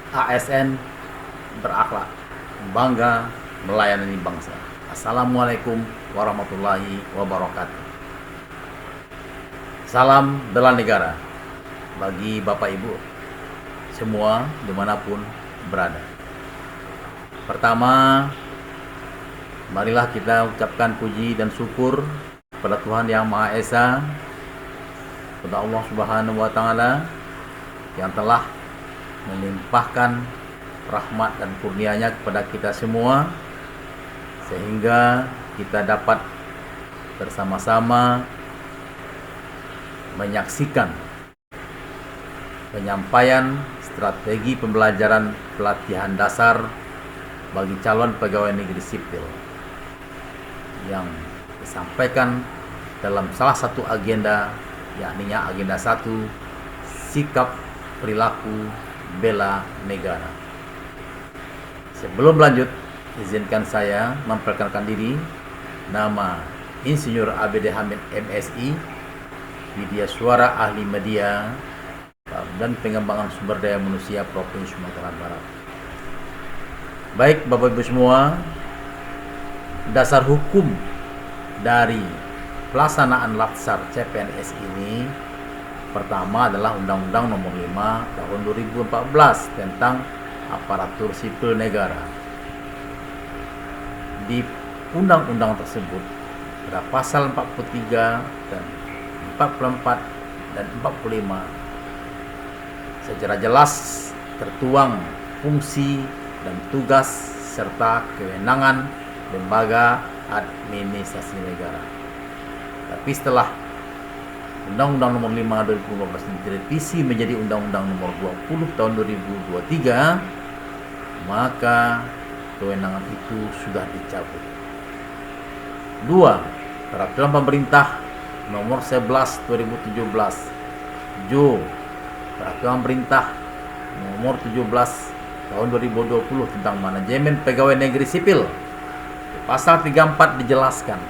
ASN berakhlak, bangga melayani bangsa. Assalamualaikum warahmatullahi wabarakatuh. Salam bela negara bagi Bapak Ibu semua dimanapun berada. Pertama, marilah kita ucapkan puji dan syukur kepada Tuhan Yang Maha Esa, kepada Allah Subhanahu wa Ta'ala yang telah melimpahkan rahmat dan kurnia-Nya kepada kita semua, sehingga kita dapat bersama-sama menyaksikan penyampaian strategi pembelajaran pelatihan dasar bagi calon pegawai negeri sipil yang disampaikan dalam salah satu agenda, yakni agenda 1, sikap perilaku bela negara. Sebelum lanjut, izinkan saya memperkenalkan diri. Nama Insinyur ABD Hamid MSI, Media Suara Ahli Media dan Pengembangan Sumber Daya Manusia Provinsi Sumatera Barat. Baik Bapak Ibu semua, dasar hukum dari pelaksanaan Latsar CPNS ini pertama adalah Undang-Undang Nomor 5 Tahun 2014 tentang Aparatur Sipil Negara. Di undang-undang tersebut pada pasal 43 dan 44 dan 45 secara jelas tertuang fungsi dan tugas serta kewenangan lembaga administrasi negara. Tapi setelah Undang-Undang Nomor 5 2015 direvisi menjadi Undang-Undang Nomor 20 Tahun 2023, maka kewenangan itu sudah dicabut. 2. Peraturan Pemerintah Nomor 11 2017 Jo Peraturan Pemerintah Nomor 17 Tahun 2020 tentang manajemen pegawai negeri sipil. Di pasal 34 dijelaskan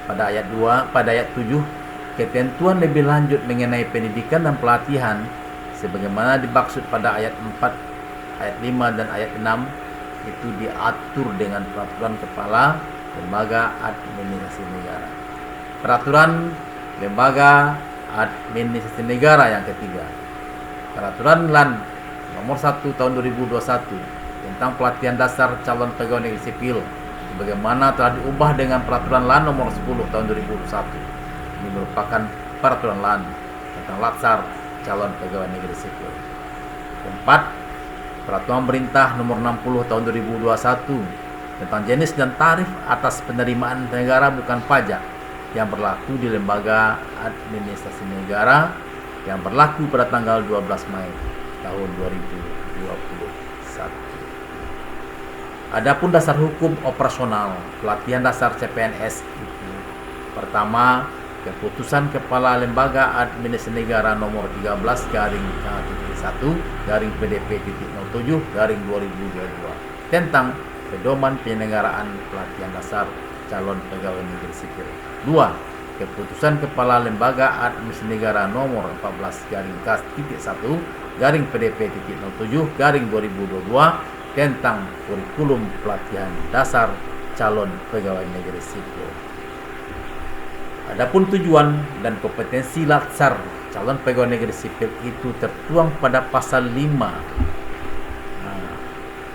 pada ayat 2, pada ayat 7, ketentuan lebih lanjut mengenai pendidikan dan pelatihan sebagaimana dimaksud pada ayat 4, ayat 5 dan ayat 6 itu diatur dengan peraturan kepala lembaga administrasi negara. Peraturan lembaga administrasi negara yang ketiga, Peraturan LAN Nomor 1 Tahun 2021 tentang pelatihan dasar calon pegawai negeri sipil sebagaimana telah diubah dengan Peraturan LAN Nomor 10 Tahun 2021. Ini merupakan Peraturan LAN tentang Latsar calon pegawai negeri sipil. 4. Peraturan Pemerintah Nomor 60 Tahun 2021 tentang jenis dan tarif atas penerimaan negara bukan pajak yang berlaku di lembaga administrasi negara yang berlaku pada tanggal 12 Mei tahun 2021. Adapun dasar hukum operasional pelatihan dasar CPNS itu, pertama, keputusan Kepala Lembaga Administrasi Negara nomor 13-1-PDP-07-2022 tentang pedoman penyelenggaraan pelatihan dasar calon pegawai negeri sipil. 2. Keputusan Kepala Lembaga Administrasi Negara nomor 14-1-PDP-07-2022 tentang kurikulum pelatihan dasar calon pegawai negeri sipil. Adapun tujuan dan kompetensi Latsar calon pegawai negeri sipil itu tertuang pada pasal 5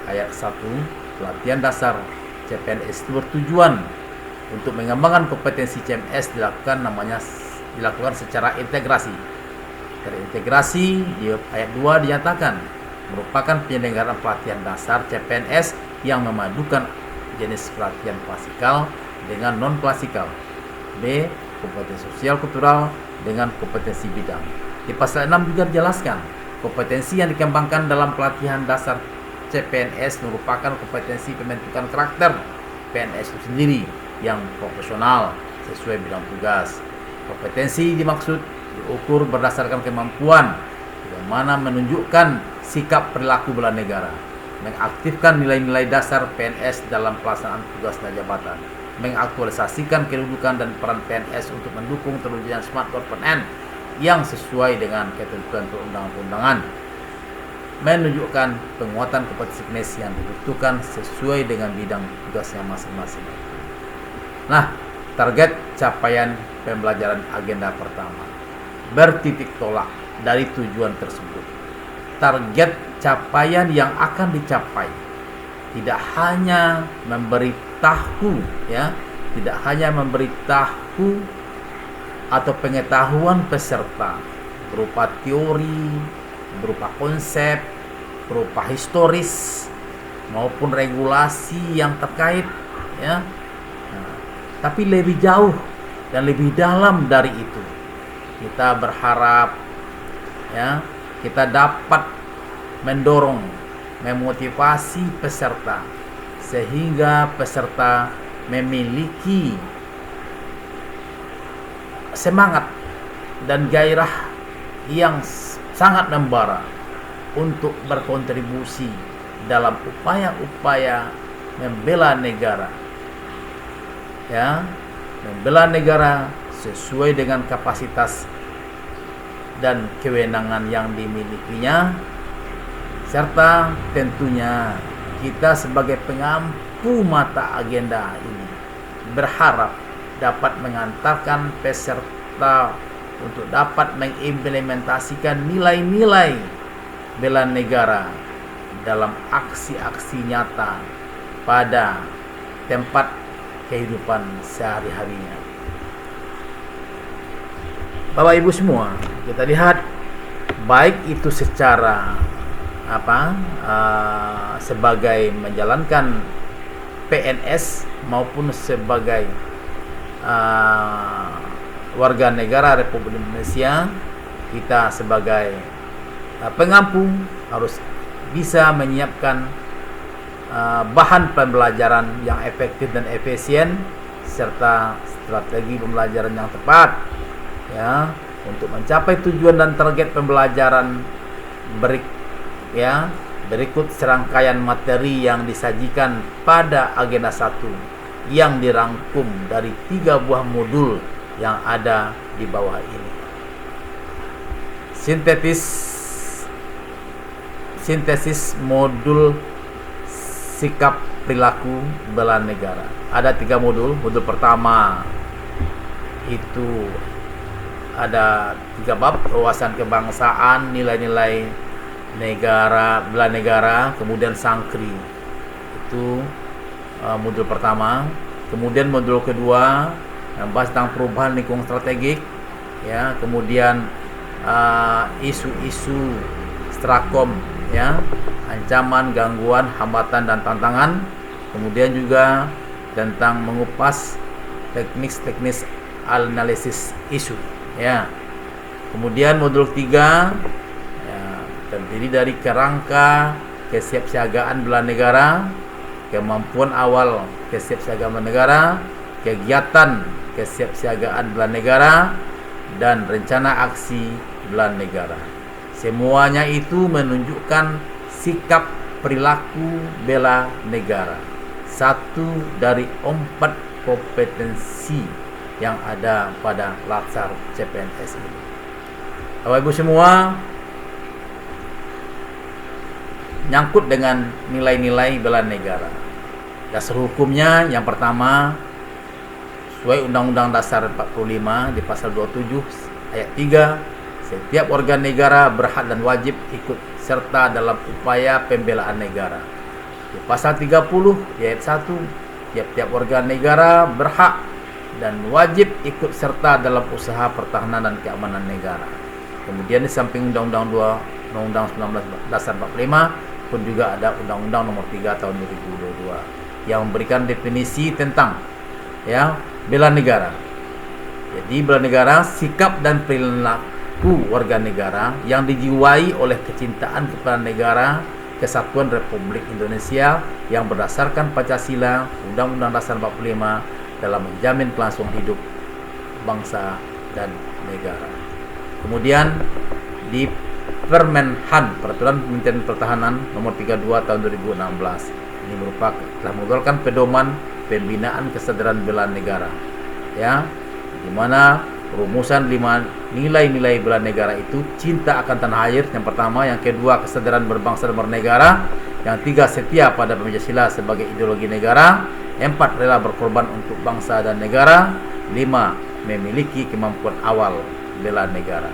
ayat 1. Pelatihan dasar CPNS itu bertujuan untuk mengembangkan kompetensi CMS dilakukan secara integrasi. Terintegrasi di ayat 2 dinyatakan merupakan penyelenggaraan pelatihan dasar CPNS yang memadukan jenis pelatihan klasikal dengan non klasikal. B. Kompetensi sosial kultural dengan kompetensi bidang. Di pasal 6 juga dijelaskan kompetensi yang dikembangkan dalam pelatihan dasar CPNS merupakan kompetensi pembentukan karakter PNS itu sendiri yang profesional sesuai bidang tugas. Kompetensi dimaksud diukur berdasarkan kemampuan yang mana menunjukkan sikap perilaku bela negara, mengaktifkan nilai-nilai dasar PNS dalam pelaksanaan tugas dan jabatan, mengaktualisasikan kedudukan dan peran PNS untuk mendukung terwujudnya smart government yang sesuai dengan ketentuan perundang-undangan. menunjukkan penguatan kompetensi CPNS yang dibutuhkan sesuai dengan bidang tugasnya masing-masing. Nah, target capaian pembelajaran agenda pertama bertitik tolak dari tujuan tersebut. Target capaian yang akan dicapai tidak hanya memberitahu, tidak hanya memberitahu atau pengetahuan peserta berupa teori, berupa konsep, berupa historis maupun regulasi yang terkait, tapi lebih jauh dan lebih dalam dari itu. Kita berharap kita dapat mendorong, memotivasi peserta sehingga peserta memiliki semangat dan gairah yang sangat membara untuk berkontribusi dalam upaya-upaya membela negara, membela negara sesuai dengan kapasitas dan kewenangan yang dimilikinya, serta tentunya kita sebagai pengampu mata agenda ini berharap dapat mengantarkan peserta untuk dapat mengimplementasikan nilai-nilai bela negara dalam aksi-aksi nyata pada tempat kehidupan sehari-harinya. Bapak Ibu semua, kita lihat baik itu secara sebagai menjalankan PNS maupun sebagai warga negara Republik Indonesia, kita sebagai pengampu harus bisa menyiapkan bahan pembelajaran yang efektif dan efisien berserta strategi pembelajaran yang tepat ya untuk mencapai tujuan dan target pembelajaran. Berikut serangkaian materi yang disajikan pada agenda 1 yang dirangkum dari 3 buah modul yang ada di bawah ini. Sintesis modul sikap perilaku bela negara. Ada 3 modul. Modul pertama itu ada 3 bab: wawasan kebangsaan, nilai-nilai negara, bela negara, kemudian sangkri. Itu modul pertama. Kemudian modul kedua yang bahas tentang perubahan lingkungan strategik, ya. Kemudian isu-isu Strakom, ya, ancaman, gangguan, hambatan dan tantangan. Kemudian juga tentang mengupas teknis analisis isu, ya. Kemudian modul 3 terdiri dari kerangka kesiapsiagaan bela negara, kemampuan awal kesiapsiagaan bela negara, kegiatan kesiapsiagaan bela negara, dan rencana aksi bela negara. Semuanya itu menunjukkan sikap perilaku bela negara, satu dari 4 kompetensi yang ada pada Latsar CPNS ini. Bapak Ibu semua, nyangkut dengan nilai-nilai bela negara. Dasar hukumnya yang pertama, sesuai Undang-Undang Dasar 45 di pasal 27 ayat 3, setiap warga negara berhak dan wajib ikut serta dalam upaya pembelaan negara. Di pasal 30 di ayat 1, tiap-tiap warga negara berhak dan wajib ikut serta dalam usaha pertahanan dan keamanan negara. Kemudian di samping Undang-Undang 19 Dasar 45 pun juga ada Undang-Undang Nomor 3 Tahun 2022 yang memberikan definisi tentang bela negara. Jadi bela negara sikap dan perilaku warga negara yang dijiwai oleh kecintaan kepada negara, kesatuan Republik Indonesia yang berdasarkan Pancasila, Undang-Undang Dasar 45 dalam menjamin kelangsungan hidup bangsa dan negara. Kemudian di Permenhan, Peraturan Kementerian Pertahanan Nomor 32 Tahun 2016, ini telah merupakan pedoman pembinaan kesadaran bela negara, ya, di mana Rumusan 5 nilai-nilai bela negara itu: cinta akan tanah air yang pertama, yang kedua kesadaran berbangsa dan bernegara, yang tiga setia pada Pancasila sebagai ideologi negara, 4 rela berkorban untuk bangsa dan negara, 5 memiliki kemampuan awal bela negara.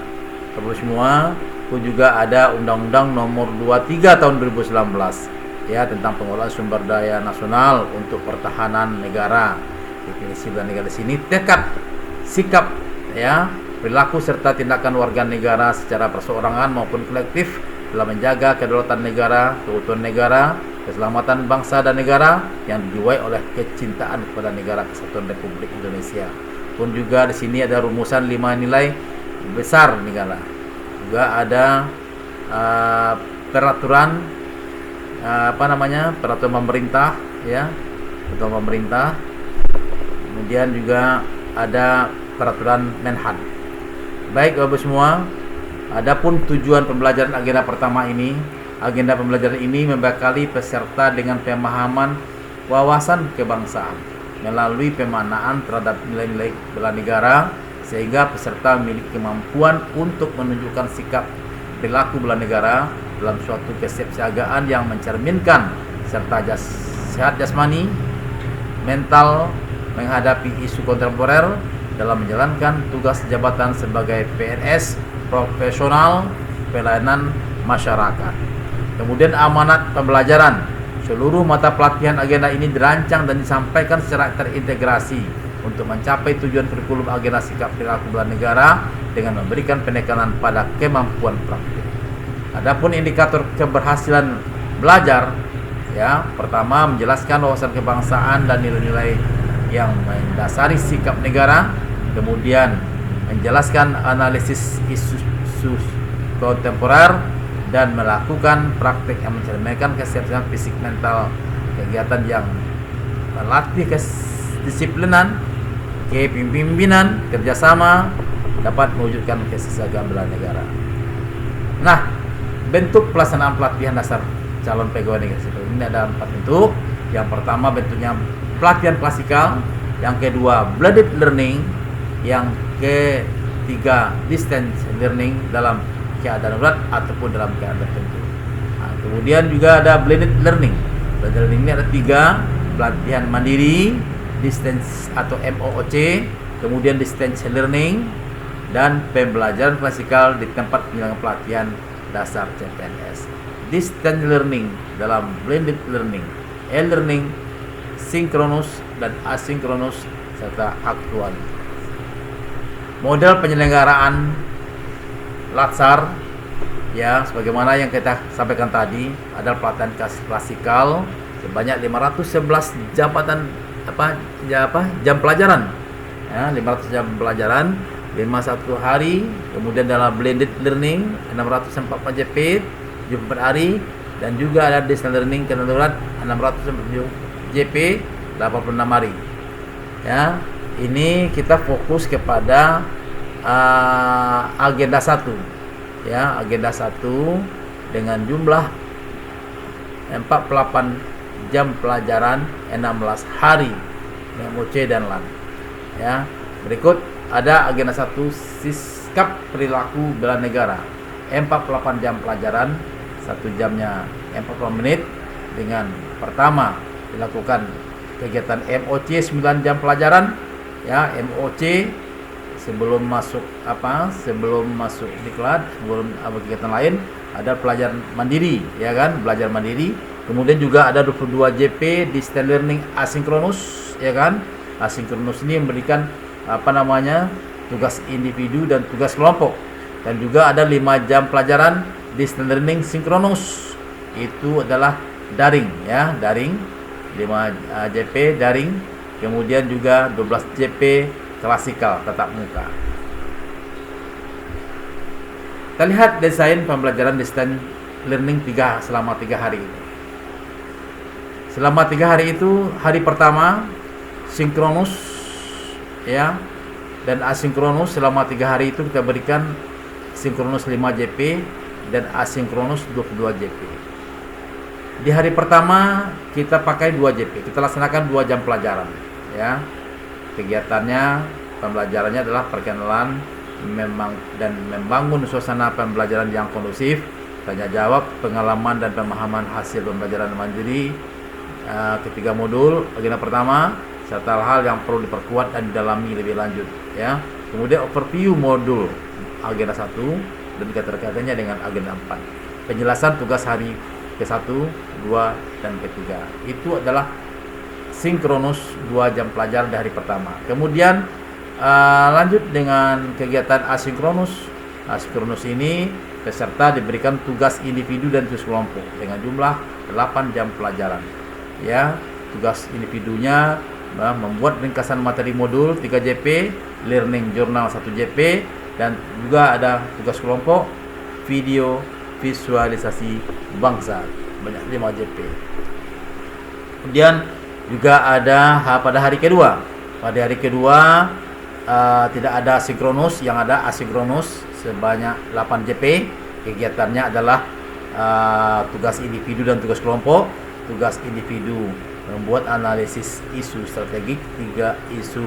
Terus semua, itu juga ada Undang-Undang Nomor 23 tahun 2019 ya tentang pengelolaan sumber daya nasional untuk pertahanan negara. Definisi bela negara di sini: tekad, sikap, ya, perilaku serta tindakan warga negara secara perseorangan maupun kolektif dalam menjaga kedaulatan negara, keutuhan negara, keselamatan bangsa dan negara yang dijiwai oleh kecintaan kepada negara kesatuan Republik Indonesia. Pun juga di sini ada rumusan 5 nilai besar negara. Juga ada peraturan peraturan pemerintah, ya, peraturan pemerintah. Kemudian juga ada peraturan Menhan. Baik Bapak semua, adapun tujuan pembelajaran agenda pertama ini, agenda pembelajaran ini membekali peserta dengan pemahaman wawasan kebangsaan melalui pemaknaan terhadap nilai-nilai bela negara, sehingga peserta memiliki kemampuan untuk menunjukkan sikap perilaku bela negara dalam suatu kesiapsiagaan yang mencerminkan serta sehat jasmani, mental menghadapi isu kontemporer dalam menjalankan tugas jabatan sebagai PNS profesional pelayanan masyarakat. Kemudian amanat pembelajaran. Seluruh mata pelatihan agenda ini dirancang dan disampaikan secara terintegrasi untuk mencapai tujuan kurikulum agenda sikap perilaku bela negara dengan memberikan penekanan pada kemampuan praktik. Adapun indikator keberhasilan belajar, ya, pertama menjelaskan wawasan kebangsaan dan nilai-nilai yang mendasari sikap negara, kemudian menjelaskan analisis isu kontemporer dan melakukan praktik yang mencerminkan kesiapan fisik mental, kegiatan yang melatih kedisiplinan, kepemimpinan, kerjasama dapat mewujudkan kesejahteraan bela negara. Nah, bentuk pelaksanaan pelatihan dasar calon pegawai negeri sipil ini ada 4 bentuk. Yang pertama bentuknya pelatihan klasikal, yang kedua blended learning, yang ketiga distance learning dalam keadaan darurat ataupun dalam keadaan tertentu. Nah, kemudian juga ada blended learning. Blended learning ini ada 3: pelatihan mandiri, distance atau MOOC, kemudian distance learning, dan pembelajaran klasikal di tempat penyelenggaraan pelatihan dasar CPNS. Distance learning dalam blended learning, e-learning, sinkronus dan asinkronus serta aktual. Model penyelenggaraan Latsar, ya, sebagaimana yang kita sampaikan tadi, adalah pelatihan klasikal sebanyak 511 jam pelajaran, ya, 500 jam pelajaran 51 hari. Kemudian dalam blended learning 644 JP 74 hari, dan juga ada distance learning kedarurat 647 JP 86 hari. Ya, ini kita fokus kepada agenda 1, ya, agenda 1 dengan jumlah 48 jam pelajaran 16 hari MOC dan LAN. Ya, berikut ada agenda 1 sikap perilaku bela negara, 48 jam pelajaran, 1 jamnya 40 menit, dengan pertama dilakukan kegiatan MOC 9 jam pelajaran, ya, MOC sebelum masuk diklat, sebelum kegiatan lain ada pelajaran mandiri, ya kan, belajar mandiri. Kemudian juga ada 22 JP distance learning asinkronus, ya kan. Asinkronus ini memberikan tugas individu dan tugas kelompok, dan juga ada 5 jam pelajaran distance learning sinkronus, itu adalah daring, ya, daring, 5 JP daring. Kemudian juga 12 JP klasikal tatap muka. Kita lihat desain pembelajaran distance learning selama 3 hari itu. Selama 3 hari itu, hari pertama sinkronus, ya, dan asinkronus. Selama 3 hari itu kita berikan sinkronus 5 JP dan asinkronus 22 JP. Di hari pertama kita pakai 2 JP, kita laksanakan 2 jam pelajaran, ya. Kegiatannya pembelajarannya adalah perkenalan dan membangun suasana pembelajaran yang kondusif, tanya jawab, pengalaman dan pemahaman hasil pembelajaran mandiri. Ketiga modul, agenda pertama, serta hal-hal yang perlu diperkuat dan didalami lebih lanjut, ya. Kemudian overview modul agenda 1 dan keterkaitannya dengan agenda 4. Penjelasan tugas hari ke-1, 2, dan ke-3. Itu adalah sinkronus 2 jam pelajaran dari hari pertama. Kemudian lanjut dengan kegiatan asinkronus. Asinkronus ini peserta diberikan tugas individu dan tugas kelompok dengan jumlah 8 jam pelajaran. Ya, tugas individunya membuat ringkasan materi modul 3 JP, learning journal 1 JP, dan juga ada tugas kelompok video visualisasi bangsa banyak 5 JP. Kemudian juga ada pada hari kedua. Pada hari kedua tidak ada sinkronus, yang ada asinkronus sebanyak 8 JP. Kegiatannya adalah tugas individu dan tugas kelompok. Tugas individu membuat analisis isu strategik 3 isu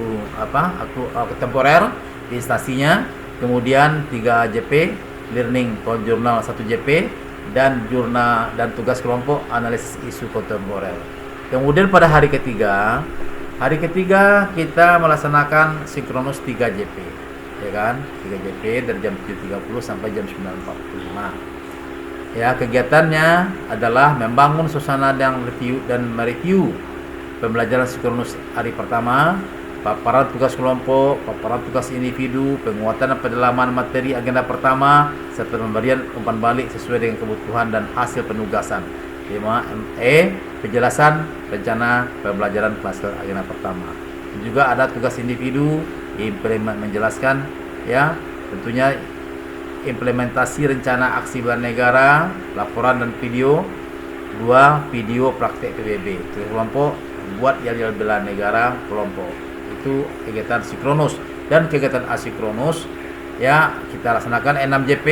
kontemporer di instansinya. Kemudian 3 JP, learning journal 1 JP, dan jurnal dan tugas kelompok analisis isu kontemporer. Kemudian pada hari ketiga kita melaksanakan sinkronus 3 JP, ya kan? 3 JP dari jam 7.30 sampai jam 9.45. Ya, kegiatannya adalah membangun suasana yang mereview pembelajaran sinkronus hari pertama, paparan tugas kelompok, paparan tugas individu, penguatan dan pendalaman materi agenda pertama, serta pemberian umpan balik sesuai dengan kebutuhan dan hasil penugasan. 5E, penjelasan rencana pembelajaran klaster agenda pertama. Juga ada tugas individu, menjelaskan, ya, tentunya implementasi rencana aksi bela negara, laporan dan video. 2, video praktek PBB. Tugas kelompok, buat yel-yel bela negara kelompok. Itu kegiatan sinkronus. Dan kegiatan asinkronus, ya, kita laksanakan 6 JP,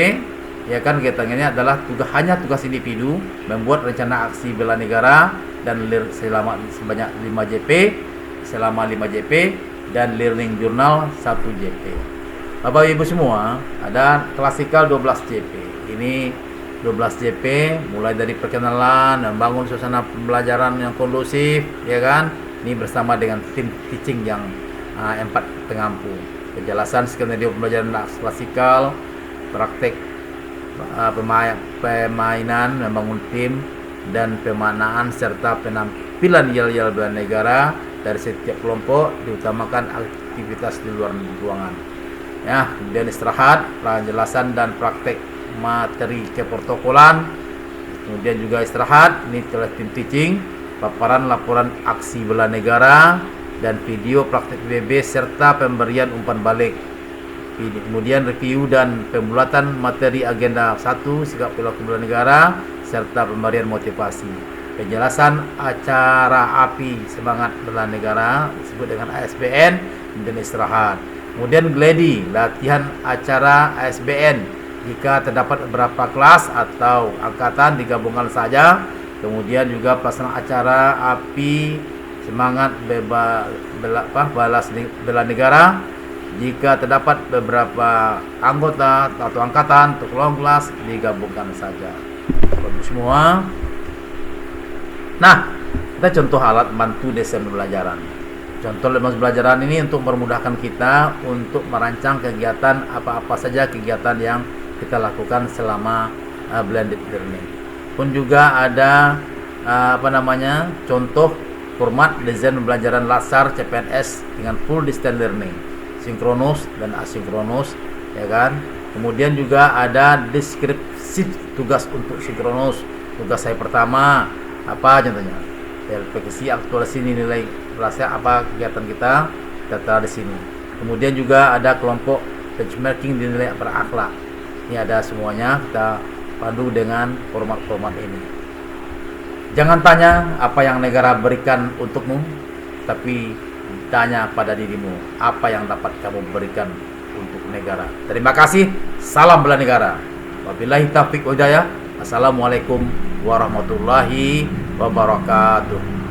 ya kan. Kegiatannya adalah hanya tugas individu membuat rencana aksi bela negara dan selama sebanyak 5 JP dan learning journal 1 JP. Bapak Ibu semua, ada klasikal 12 JP. Ini 12 JP mulai dari perkenalan, membangun suasana pembelajaran yang kondusif, ya kan. Ini bersama dengan tim teaching yang 4 pengampu. Penjelasan skenario pembelajaran klasikal, praktek permainan, membangun tim dan pemaknaan serta penampilan yel-yel bela negara dari setiap kelompok, diutamakan aktivitas di luar ruangan. Ya, kemudian istirahat, penjelasan dan praktek materi keprotokolan. Kemudian juga istirahat, ini telah tim teaching, paparan laporan aksi bela negara dan video praktek PBB serta pemberian umpan balik. Kemudian review dan pembulatan materi agenda 1 sikap perilaku bela negara serta pemberian motivasi. Penjelasan acara API semangat bela negara disebut dengan ASBN, dan istirahat. Kemudian gladi, latihan acara ASBN jika terdapat beberapa kelas atau angkatan digabungkan saja. Kemudian juga pelaksanaan acara API semangat bela negara jika terdapat beberapa anggota atau angkatan atau kelas digabungkan saja. Bagus semua. Nah, kita contoh alat bantu desain pembelajaran. Contoh lemas pembelajaran ini untuk memudahkan kita untuk merancang kegiatan apa-apa saja kegiatan yang kita lakukan selama blended learning. Pun juga ada contoh format desain pembelajaran LASAR CPNS dengan full distance learning, sinkronus dan asinkronus, ya kan. Kemudian juga ada deskripsi tugas untuk sinkronus. Tugas saya pertama apa contohnya? Verifikasi aktualisasi nilai berasa apa kegiatan kita data di sini. Kemudian juga ada kelompok benchmarking dinilai berakhlak. Ini ada semuanya, kita pandu dengan format-format ini. Jangan tanya apa yang negara berikan untukmu, tapi tanya pada dirimu apa yang dapat kamu berikan untuk negara. Terima kasih. Salam bela negara. Wabillahi taufiq wal hidayah. Assalamualaikum warahmatullahi wabarakatuh.